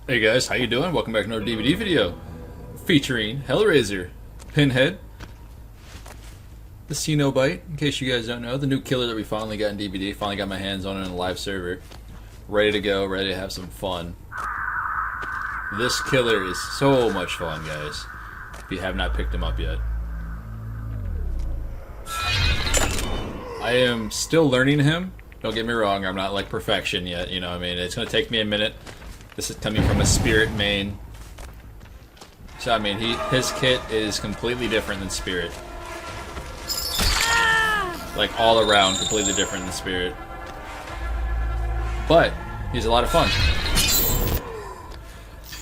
Hey guys, how you doing? Welcome back to another DVD video featuring Hellraiser, Pinhead, the Cenobite, in case you guys don't know, the new killer that we finally got in DVD, finally got my hands on it in a live server. Ready to go, ready to have some fun. This killer is so much fun, guys, if you have not picked him up yet. I am still learning him, don't get me wrong, I'm not like perfection yet, you know what I mean, it's going to take me a minute. This is coming from a Spirit main. So I mean, his kit is completely different than Spirit. Like all around, completely different than Spirit. But he's a lot of fun.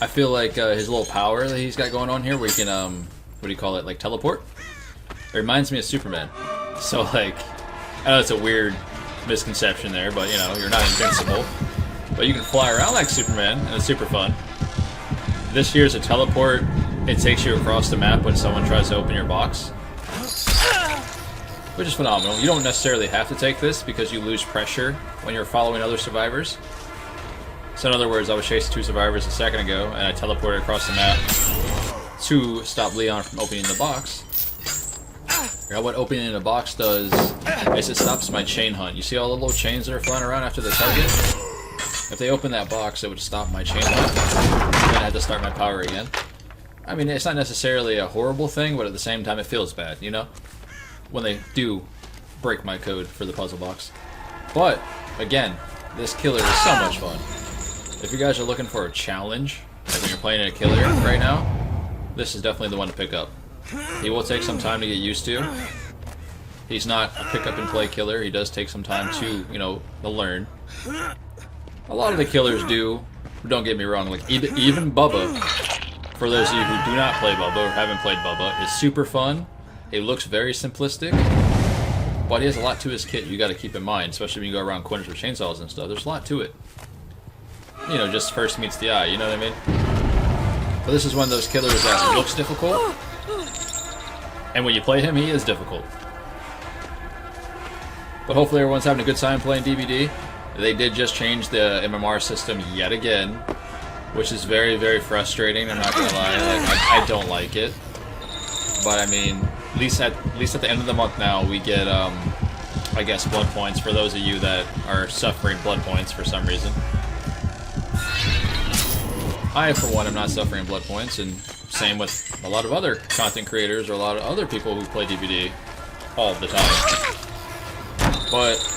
I feel like his little power that he's got going on here, where he can what do you call it, like teleport? It reminds me of Superman. So like, I know it's a weird misconception there, but you know, you're not invincible. But you can fly around like Superman, and it's super fun. This here's a teleport. It takes you across the map when someone tries to open your box. Which is phenomenal. You don't necessarily have to take this because you lose pressure when you're following other survivors. So in other words, I was chasing two survivors a second ago, and I teleported across the map to stop Leon from opening the box. Now what opening the box does is it stops my chain hunt. You see all the little chains that are flying around after the target? If they open that box, it would stop my chain hunt. Then I had to start my power again. I mean, it's not necessarily a horrible thing, but at the same time, it feels bad, you know? When they do break my code for the puzzle box. But, again, this killer is so much fun. If you guys are looking for a challenge, like when you're playing a killer right now, this is definitely the one to pick up. He will take some time to get used to. He's not a pick-up-and-play killer. He does take some time to, you know, to learn. A lot of the killers do. Don't get me wrong. Like even Bubba, for those of you who do not play Bubba or haven't played Bubba, is super fun. It looks very simplistic, but he has a lot to his kit. You got to keep in mind, especially when you go around corners with chainsaws and stuff. There's a lot to it. You know, just first meets the eye. You know what I mean? But this is one of those killers that looks difficult, and when you play him, he is difficult. But hopefully, everyone's having a good time playing DVD. They did just change the MMR system yet again, which is very, very frustrating. I'm not gonna lie, like, I don't like it. But I mean, at least at the end of the month now, we get, I guess, blood points for those of you that are suffering blood points for some reason. I, for one, am not suffering blood points, and same with a lot of other content creators or a lot of other people who play DVD all the time. But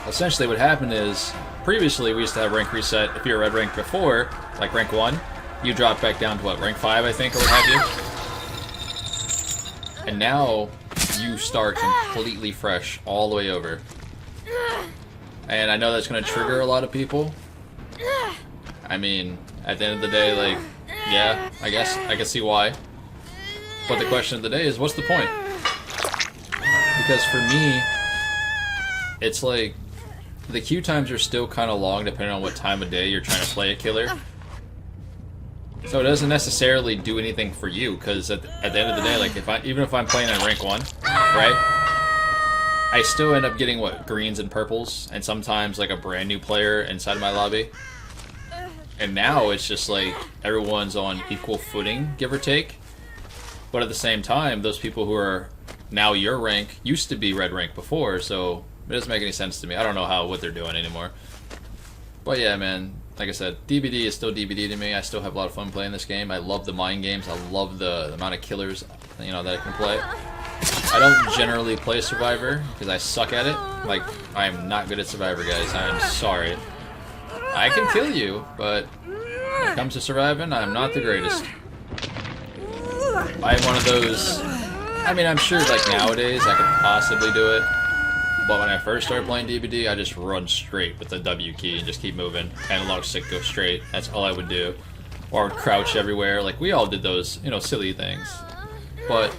essentially what happened is, previously we used to have rank reset. If you were red rank before, like rank 1, you drop back down to what, rank 5 I think, or what have you. And now, you start completely fresh, all the way over. And I know that's going to trigger a lot of people. I mean, at the end of the day, like, yeah, I guess I can see why. But the question of the day is, what's the point? Because for me, it's like, the queue times are still kind of long depending on what time of day you're trying to play a killer. So it doesn't necessarily do anything for you, because at the end of the day, like even if I'm playing on rank 1, right? I still end up getting what, greens and purples, and sometimes like a brand new player inside of my lobby. And now it's just like everyone's on equal footing, give or take. But at the same time, those people who are now your rank used to be red rank before, so it doesn't make any sense to me. I don't know what they're doing anymore. But yeah, man, like I said, DVD is still DVD to me. I still have a lot of fun playing this game. I love the mind games. I love the amount of killers, you know, that I can play. I don't generally play Survivor because I suck at it. Like, I am not good at Survivor, guys. I am sorry. I can kill you, but when it comes to surviving, I'm not the greatest. I'm one of those. I mean, I'm sure like nowadays I could possibly do it. But when I first started playing DVD, I just run straight with the W key and just keep moving. Analog stick, go straight. That's all I would do. Or I would crouch everywhere. Like, we all did those, you know, silly things. But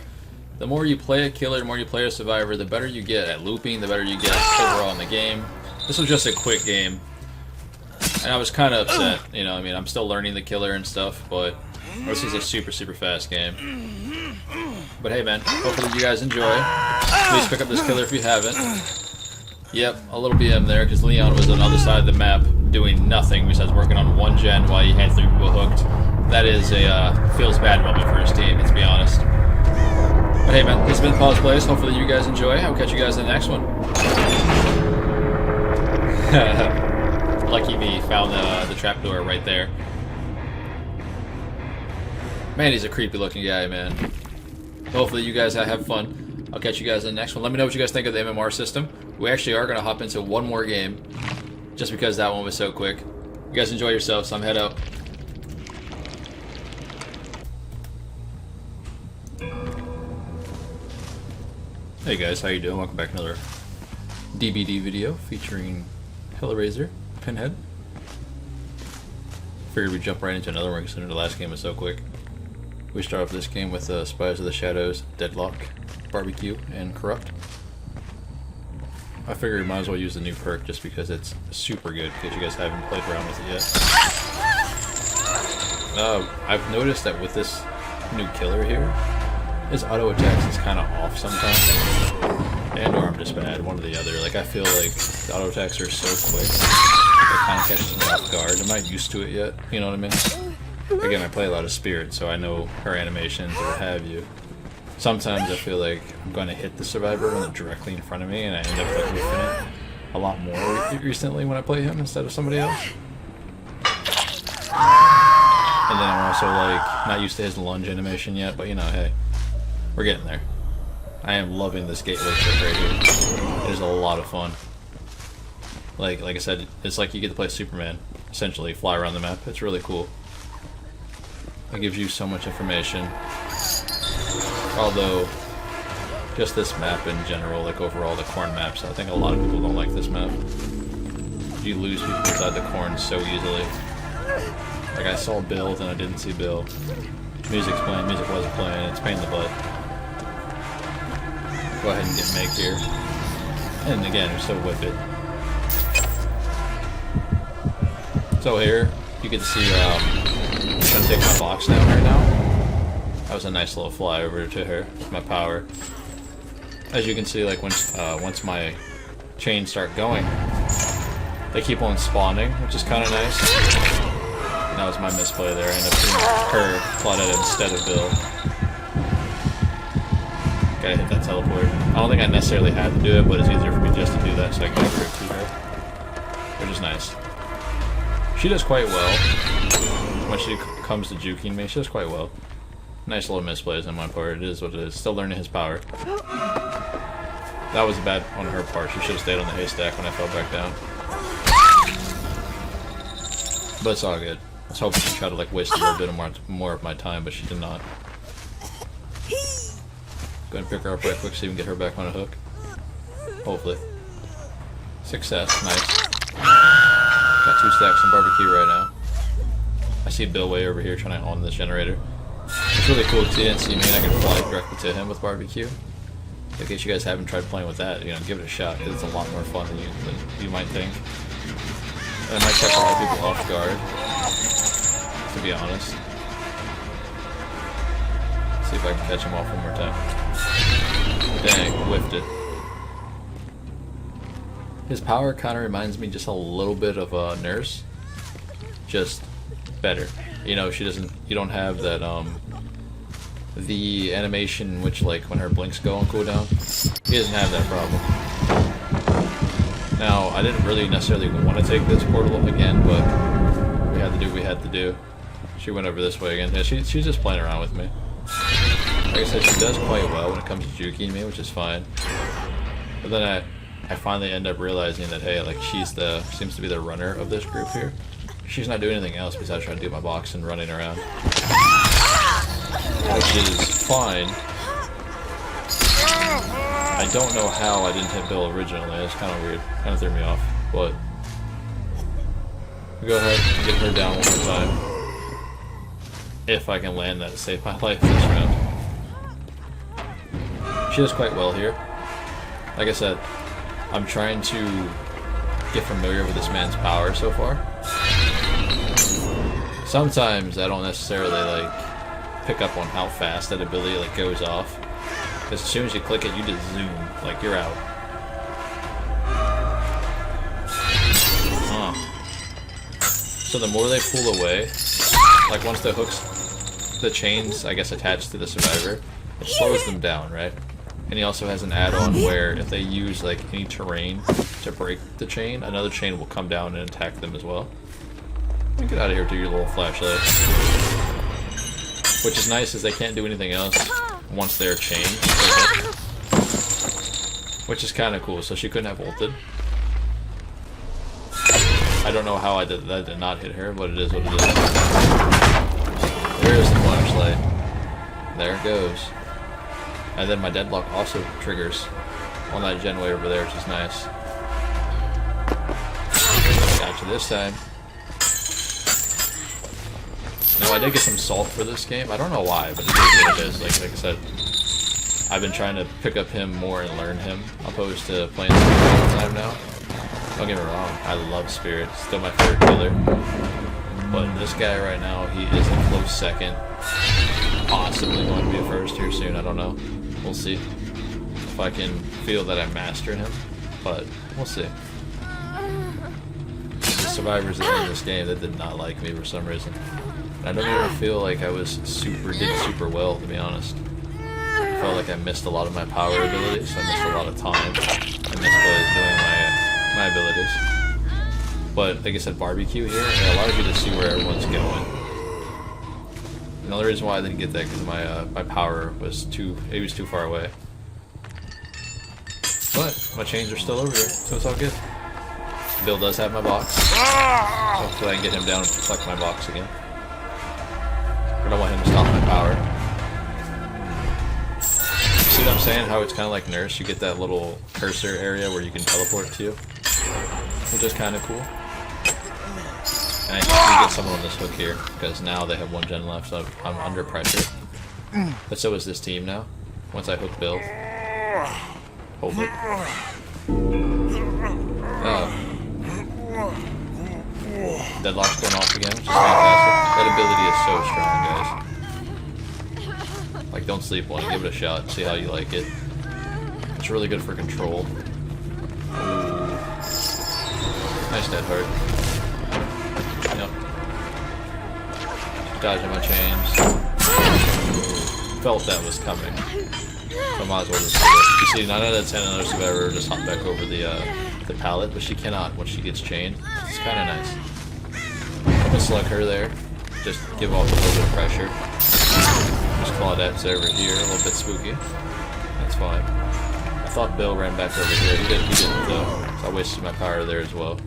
the more you play a killer, the more you play a survivor, the better you get at looping, the better you get overall in the game. This was just a quick game. And I was kind of upset, you know, I mean, I'm still learning the killer and stuff, but this is a super, super fast game. But hey, man, hopefully you guys enjoy. Please pick up this killer if you haven't. Yep, a little BM there because Leon was on the other side of the map doing nothing besides working on one gen while he had 3 people hooked. That is a feels bad moment for his team, let's be honest. But hey man, this has been Pawse Plays. Hopefully you guys enjoy. I'll catch you guys in the next one. Lucky me, found the trapdoor right there. Man, he's a creepy looking guy, man. Hopefully you guys have fun. I'll catch you guys in the next one. Let me know what you guys think of the MMR system. We actually are going to hop into one more game, just because that one was so quick. You guys enjoy yourselves, so I'm head out. Hey guys, how you doing? Welcome back to another DBD video featuring Hellraiser Pinhead. Figured we'd jump right into another one considering the last game was so quick. We start off this game with Spies of the Shadows, Deadlock, Barbecue, and Corrupt. I figured we might as well use the new perk just because it's super good, because you guys haven't played around with it yet. I've noticed that with this new killer here, his auto attacks is kind of off sometimes. And or I'm just bad, one or the other. Like, I feel like the auto attacks are so quick, it kind of catches me off guard. I'm not used to it yet, you know what I mean? Again, I play a lot of Spirit, so I know her animations or what have you. Sometimes I feel like I'm going to hit the survivor when they're directly in front of me, and I end up like whiffing it a lot more recently when I play him instead of somebody else. And then I'm also like not used to his lunge animation yet, but you know, hey, we're getting there. I am loving this gateway trick right here. It is a lot of fun. Like I said, it's like you get to play Superman, essentially fly around the map. It's really cool. It gives you so much information. Although, just this map in general, like overall the corn maps, I think a lot of people don't like this map. You lose people inside the corn so easily. Like I saw Bill, then I didn't see Bill. Music's playing, music wasn't playing, it's a pain in the butt. Go ahead and get Meg here. And again, we still whip it. So here, you get to see, I'm trying to take my box down right now. That was a nice little fly over to her with my power. As you can see, like once my chains start going, they keep on spawning, which is kind of nice. And that was my misplay there. I ended up putting her Claudette instead of Bill. Gotta hit that teleport. I don't think I necessarily had to do it, but it's easier for me just to do that so I can get her to her. Which is nice. She does quite well. When she comes to juking me, she does quite well. Nice little misplays on my part. It is what it is. Still learning his power. That was bad on her part. She should have stayed on the haystack when I fell back down. But it's all good. I was hoping she'd try to like waste a little bit more of my time, but she did not. Go ahead and pick her up right quick so you can get her back on a hook. Hopefully. Success. Nice. Got 2 stacks on barbecue right now. I see Bill way over here trying to on this generator. It's really cool because he didn't see me and I can fly directly to him with barbecue. In case you guys haven't tried playing with that, you know, give it a shot. It's a lot more fun than you might think. And it might catch a lot of people off guard, to be honest. See if I can catch him off one more time. Dang, whiffed it. His power kind of reminds me just a little bit of a Nurse. Just better. You know, you don't have that, the animation which, like, when her blinks go on cooldown, he doesn't have that problem. Now, I didn't really necessarily want to take this portal again, but we had to do what we had to do. She went over this way again. Yeah, she's just playing around with me. Like I said, she does quite well when it comes to juking me, which is fine. But then I finally end up realizing that, hey, like, seems to be the runner of this group here. She's not doing anything else besides trying to do my box and running around. Which is fine. I don't know how I didn't hit Bill originally. It's kind of weird. Kind of threw me off. But we'll go ahead and get her down one more time. If I can land that to save my life this round. She does quite well here. Like I said, I'm trying to get familiar with this man's power so far. Sometimes I don't necessarily like pick up on how fast that ability like goes off. Because as soon as you click it, you just zoom, like you're out. So the more they pull away, like once the hooks, the chains, I guess, attached to the survivor, it slows them down, right? And he also has an add-on where if they use like any terrain to break the chain, another chain will come down and attack them as well. Get out of here with your little flashlight. Which is nice, is they can't do anything else once they're chained. Which is kind of cool, so she couldn't have ulted. I don't know how that did not hit her, but it is what it is. There is the flashlight. There it goes. And then my deadlock also triggers on that gen way over there, which is nice. Gotcha this time. Now I did get some salt for this game. I don't know why, but it is what it is. Like I said, I've been trying to pick up him more and learn him, opposed to playing Spirit all the time now. Don't get me wrong, I love Spirit. Still my favorite killer. But this guy right now, he is a close second. Possibly going to be a first here soon, I don't know. We'll see if I can feel that I mastered him, but we'll see. The survivors that in this game, that did not like me for some reason. I don't even feel like I was did super well, to be honest. I felt like I missed a lot of my power abilities. I missed a lot of time. I missed doing my abilities. But like I said, barbecue here, it allows you to see where everyone's going. Another reason why I didn't get that because my power was too far away. But my chains are still over here, so it's all good. Bill does have my box, so hopefully I can get him down and collect my box again. I don't want him to stop my power. See what I'm saying? How it's kind of like Nurse. You get that little cursor area where you can teleport to, which is kind of cool. And I can get someone on this hook here, because now they have one gen left, so I'm under pressure. But so is this team now, once I hook Bill. Hopefully. Deadlock's going off again, which is fantastic. That ability is so strong, guys. Like, don't sleep on it, give it a shot, see how you like it. It's really good for control. Ooh. Nice dead heart. Yep. Dodging my chains. Felt that was coming. So I might as well just do it. You see, 9 out of 10 another survivor just hop back over the pallet, but she cannot once she gets chained. It's kind of nice. I'm gonna select her there. Just give off a little bit of pressure. Just Claudette's over here, a little bit spooky. That's fine. I thought Bill ran back over here. He didn't though. So I wasted my power there as well.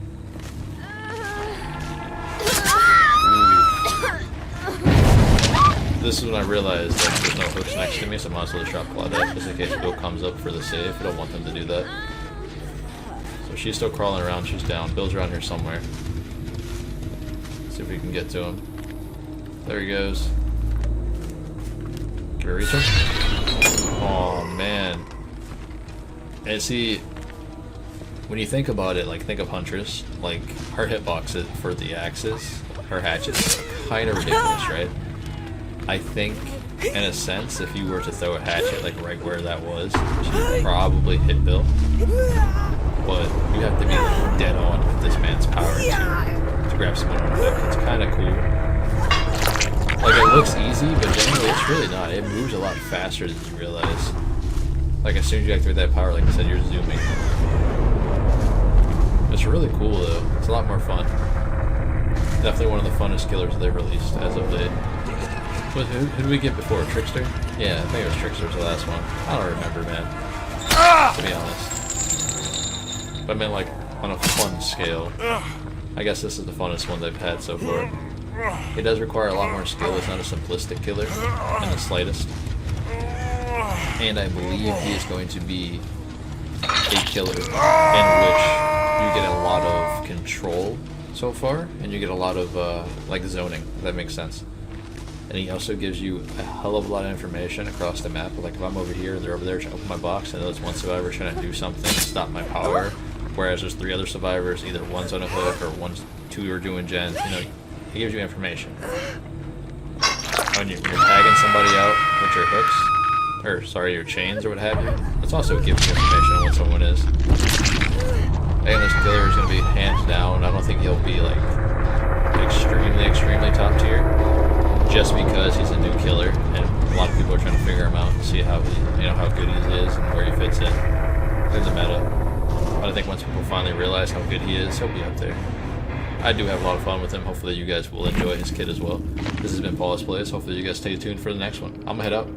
This is when I realized that there's no hooks next to me, so I might as well just drop Claudette just in case Bill comes up for the save. I don't want them to do that. So she's still crawling around, she's down. Bill's around here somewhere. Let's see if we can get to him. There he goes. Can we reach him? Oh man. And see, when you think about it, like think of Huntress, like her hitbox for the axes, her hatchets, kind of ridiculous, right? I think, in a sense, if you were to throw a hatchet like right where that was, she'd probably hit Bill. But you have to be dead on with this man's power to grab someone on a hook. It's kind of cool. Like, it looks easy, but generally it's really not. It moves a lot faster than you realize. Like, as soon as you activate that power, like I said, you're zooming. It's really cool, though. It's a lot more fun. Definitely one of the funnest killers they've released as of late. Who did we get before? Trickster? Yeah, I think it was Trickster's the last one. I don't remember, man. To be honest. But I meant like on a fun scale. I guess this is the funnest one they've had so far. It does require a lot more skill. It's not a simplistic killer in the slightest. And I believe he is going to be a killer in which you get a lot of control so far, and you get a lot of like zoning, if that makes sense. And he also gives you a hell of a lot of information across the map. Like if I'm over here and they're over there trying to open my box, I know there's one survivor trying to do something to stop my power. Whereas there's 3 other survivors, either one's on a hook or 2 are doing gens. You know, he gives you information. When you're tagging somebody out with your hooks, or sorry, your chains or what have you, it's also giving you information on what someone is. I think this killer is going to be hands down. I don't think he'll be like a extremely, extremely top tier, just because he's a new killer, and a lot of people are trying to figure him out and see how how good he is and where he fits in the meta. But I think once people finally realize how good he is, he'll be up there. I do have a lot of fun with him. Hopefully you guys will enjoy his kit as well. This has been Pawse Plays. Hopefully you guys stay tuned for the next one. I'm gonna head out.